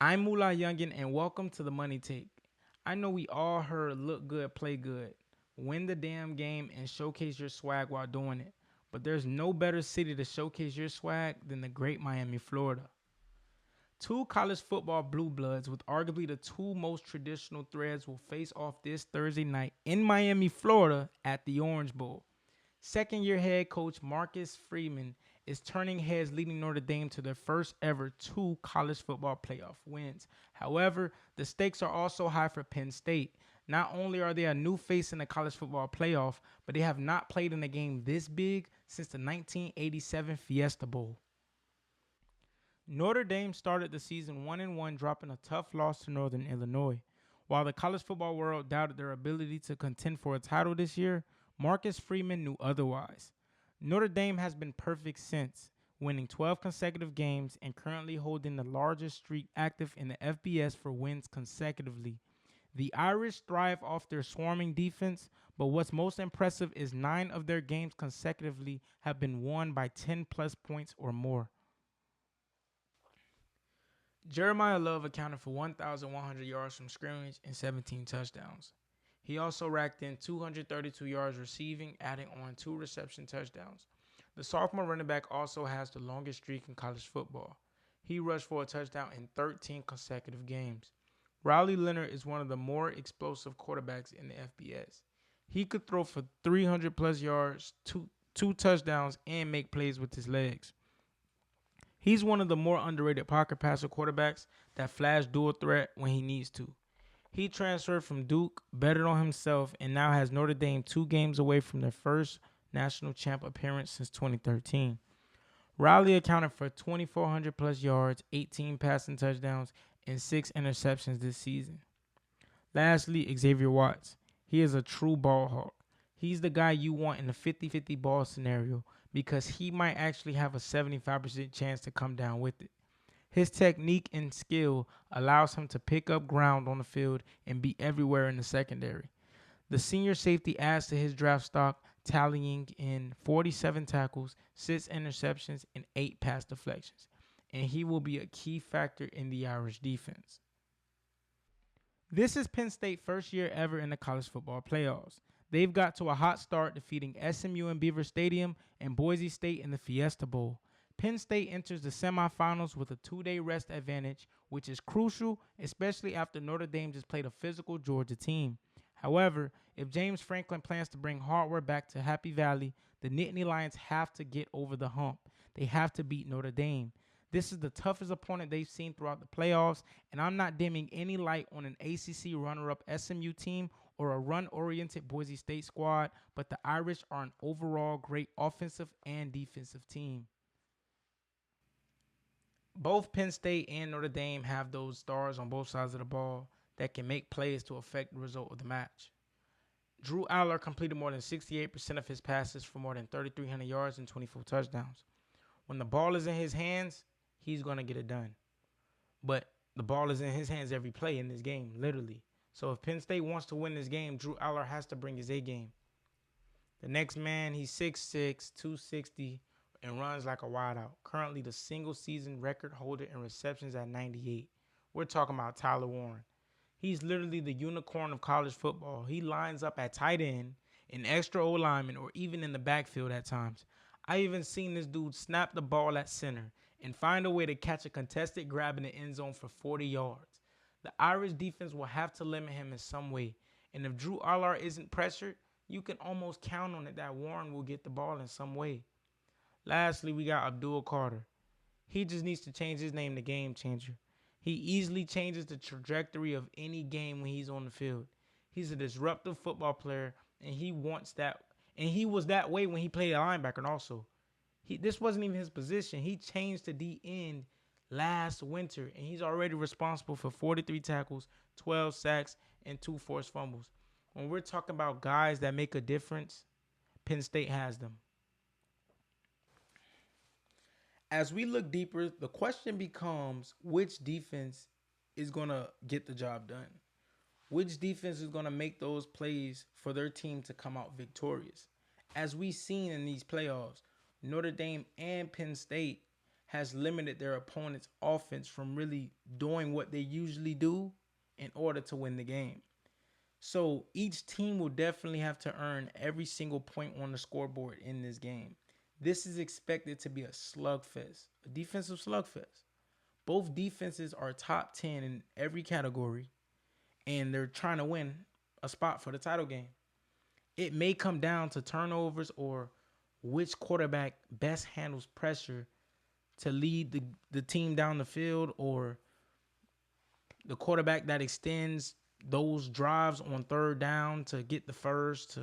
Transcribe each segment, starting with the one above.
I'm Mula Youngin, and welcome to the Money Take. I know we all heard look good, play good, win the damn game, and showcase your swag while doing it. But there's no better city to showcase your swag than the great Miami, Florida. Two college football blue bloods with arguably the two most traditional threads will face off this Thursday night in Miami, Florida at the Orange Bowl. Second year head coach Marcus Freeman is turning heads, leading Notre Dame to their first ever two college football playoff wins. However, the stakes are also high for Penn State. Not only are they a new face in the college football playoff, but they have not played in a game this big since the 1987 Fiesta Bowl. Notre Dame started the season 1-1, dropping a tough loss to Northern Illinois. While the college football world doubted their ability to contend for a title this year, Marcus Freeman knew otherwise. Notre Dame has been perfect since, winning 12 consecutive games and currently holding the largest streak active in the FBS for wins consecutively. The Irish thrive off their swarming defense, but what's most impressive is 9 of their games consecutively have been won by 10 plus points or more. Jeremiah Love accounted for 1,100 yards from scrimmage and 17 touchdowns. He also racked in 232 yards receiving, adding on 2 reception touchdowns. The sophomore running back also has the longest streak in college football. He rushed for a touchdown in 13 consecutive games. Riley Leonard is one of the more explosive quarterbacks in the FBS. He could throw for 300 plus yards, two touchdowns, and make plays with his legs. He's one of the more underrated pocket passer quarterbacks that flash dual threat when he needs to. He transferred from Duke, betted on himself, and now has Notre Dame 2 games away from their first national champ appearance since 2013. Riley accounted for 2,400 plus yards, 18 passing touchdowns, and 6 interceptions this season. Lastly, Xavier Watts. He is a true ball hawk. He's the guy you want in a 50-50 ball scenario because he might actually have a 75% chance to come down with it. His technique and skill allows him to pick up ground on the field and be everywhere in the secondary. The senior safety adds to his draft stock, tallying in 47 tackles, 6 interceptions, and 8 pass deflections. And he will be a key factor in the Irish defense. This is Penn State's first year ever in the college football playoffs. They've got to a hot start, defeating SMU in Beaver Stadium and Boise State in the Fiesta Bowl. Penn State enters the semifinals with a 2-day rest advantage, which is crucial, especially after Notre Dame just played a physical Georgia team. However, if James Franklin plans to bring hardware back to Happy Valley, the Nittany Lions have to get over the hump. They have to beat Notre Dame. This is the toughest opponent they've seen throughout the playoffs, and I'm not dimming any light on an ACC runner-up SMU team or a run-oriented Boise State squad, but the Irish are an overall great offensive and defensive team. Both Penn State and Notre Dame have those stars on both sides of the ball that can make plays to affect the result of the match. Drew Aller completed more than 68% of his passes for more than 3,300 yards and 24 touchdowns. When the ball is in his hands, he's going to get it done. But the ball is in his hands every play in this game, literally. So if Penn State wants to win this game, Drew Aller has to bring his A game. The next man, he's 6'6", 260, and runs like a wideout. Currently the single season record holder in receptions at 98. We're talking about Tyler Warren. He's literally the unicorn of college football. He lines up at tight end, an extra O lineman, or even in the backfield at times. I even seen this dude snap the ball at center and find a way to catch a contested grab in the end zone for 40 yards. The Irish defense will have to limit him in some way. And if Drew Aller isn't pressured, you can almost count on it that Warren will get the ball in some way. Lastly, we got Abdul Carter. He just needs to change his name to Game Changer. He easily changes the trajectory of any game when he's on the field. He's a disruptive football player, and he wants that. And he was that way when he played a linebacker also. This wasn't even his position. He changed to D end last winter, and he's already responsible for 43 tackles, 12 sacks, and 2 forced fumbles. When we're talking about guys that make a difference, Penn State has them. As we look deeper, the question becomes which defense is going to get the job done? Which defense is going to make those plays for their team to come out victorious? As we've seen in these playoffs, Notre Dame and Penn State has limited their opponent's offense from really doing what they usually do in order to win the game. So each team will definitely have to earn every single point on the scoreboard in this game. This is expected to be a slugfest, a defensive slugfest. Both defenses are top 10 in every category, and they're trying to win a spot for the title game. It may come down to turnovers or which quarterback best handles pressure to lead the team down the field, or the quarterback that extends those drives on third down to get the first, to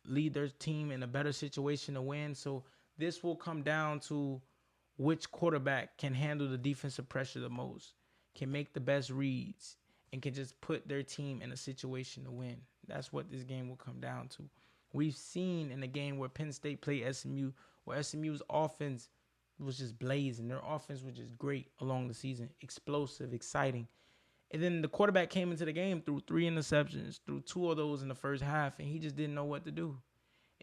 lead their team in a better situation to win. So this will come down to which quarterback can handle the defensive pressure the most, can make the best reads, and can just put their team in a situation to win. That's what this game will come down to. We've seen in the game where Penn State played SMU, where SMU's offense was just blazing. Their offense was just great along the season, explosive, exciting. And then the quarterback came into the game, threw 3 interceptions, threw 2 of those in the first half, and he just didn't know what to do.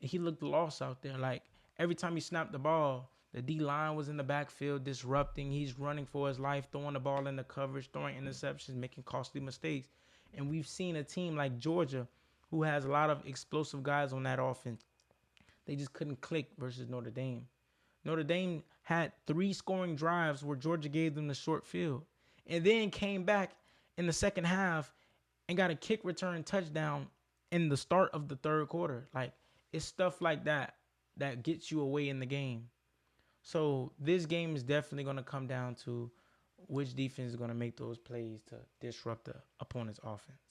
And he looked lost out there. Like, every time he snapped the ball, the D-line was in the backfield disrupting. He's running for his life, throwing the ball in the coverage, throwing interceptions, making costly mistakes. And we've seen a team like Georgia, who has a lot of explosive guys on that offense. They just couldn't click versus Notre Dame. Notre Dame had 3 scoring drives where Georgia gave them the short field, and then came back in the second half and got a kick return touchdown in the start of the third quarter. Like, it's stuff like that that gets you away in the game. So this game is definitely going to come down to which defense is going to make those plays to disrupt the opponent's offense.